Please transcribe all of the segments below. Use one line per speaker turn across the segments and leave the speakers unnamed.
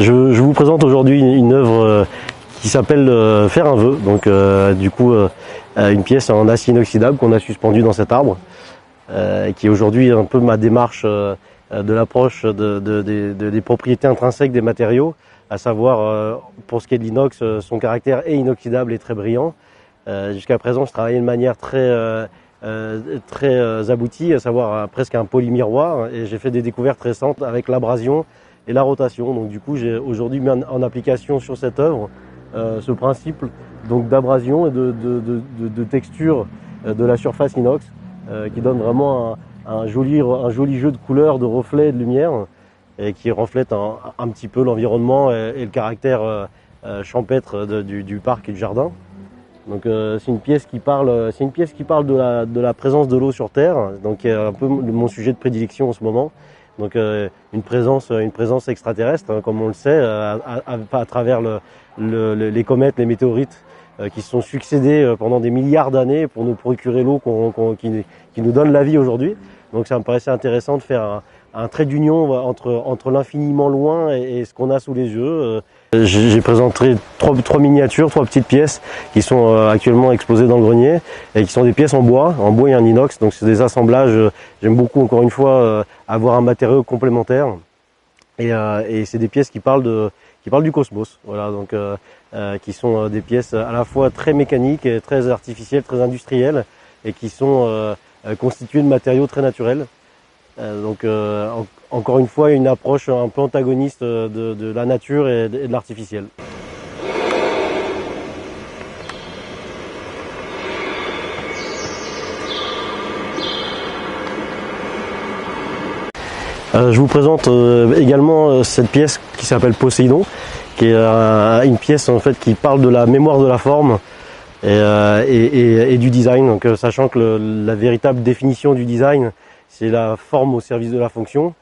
Je vous présente aujourd'hui une œuvre qui s'appelle Faire un vœu. Donc une pièce en acier inoxydable qu'on a suspendue dans cet arbre, qui est aujourd'hui un peu ma démarche de l'approche des propriétés intrinsèques des matériaux, à savoir pour ce qui est de l'inox, son caractère est inoxydable et très brillant. Jusqu'à présent, je travaillais de manière très aboutie, à savoir presque un polymiroir, et j'ai fait des découvertes récentes avec l'abrasion et la rotation. Donc du coup, j'ai aujourd'hui mis en application sur cette œuvre ce principe donc d'abrasion et de texture de la surface inox, qui donne vraiment un joli jeu de couleurs, de reflets et de lumière, et qui reflète un petit peu l'environnement et le caractère champêtre du parc et du jardin. Donc c'est une pièce qui parle de la présence de l'eau sur Terre, donc qui est un peu mon sujet de prédilection en ce moment. Donc une présence extraterrestre, hein, comme on le sait, à travers les comètes, les météorites qui se sont succédés pendant des milliards d'années pour nous procurer l'eau qui nous donne la vie aujourd'hui. Donc ça me paraissait intéressant de faire un trait d'union entre l'infiniment loin et ce qu'on a sous les yeux. J'ai présenté trois miniatures, trois petites pièces qui sont actuellement exposées dans le grenier et qui sont des pièces en bois et en inox. Donc c'est des assemblages. J'aime beaucoup, encore une fois, avoir un matériau complémentaire. Et c'est des pièces qui parlent du cosmos. Voilà, donc qui sont des pièces à la fois très mécaniques et très artificielles, très industrielles, et qui sont constituées de matériaux très naturels. Encore une fois, une approche un peu antagoniste de la nature et de l'artificiel. Je vous présente également cette pièce qui s'appelle Poséidon, qui est une pièce en fait qui parle de la mémoire de la forme et du design. Donc, sachant que la véritable définition du design, c'est la forme au service de la fonction.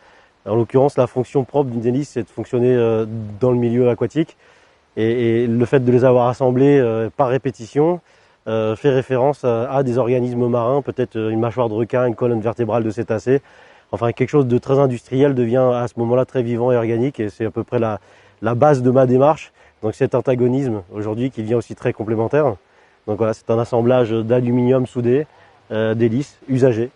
En l'occurrence, la fonction propre d'une hélice, c'est de fonctionner dans le milieu aquatique. Et le fait de les avoir assemblés par répétition fait référence à des organismes marins, peut-être une mâchoire de requin, une colonne vertébrale de cétacé. Enfin, quelque chose de très industriel devient à ce moment-là très vivant et organique. Et c'est à peu près la base de ma démarche. Donc cet antagonisme aujourd'hui qui devient aussi très complémentaire. Donc voilà, c'est un assemblage d'aluminium soudé, d'hélices usagées.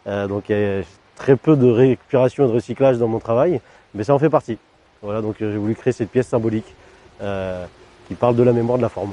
Donc il y a très peu de récupération et de recyclage dans mon travail, mais ça en fait partie. Voilà, donc j'ai voulu créer cette pièce symbolique qui parle de la mémoire de la forme.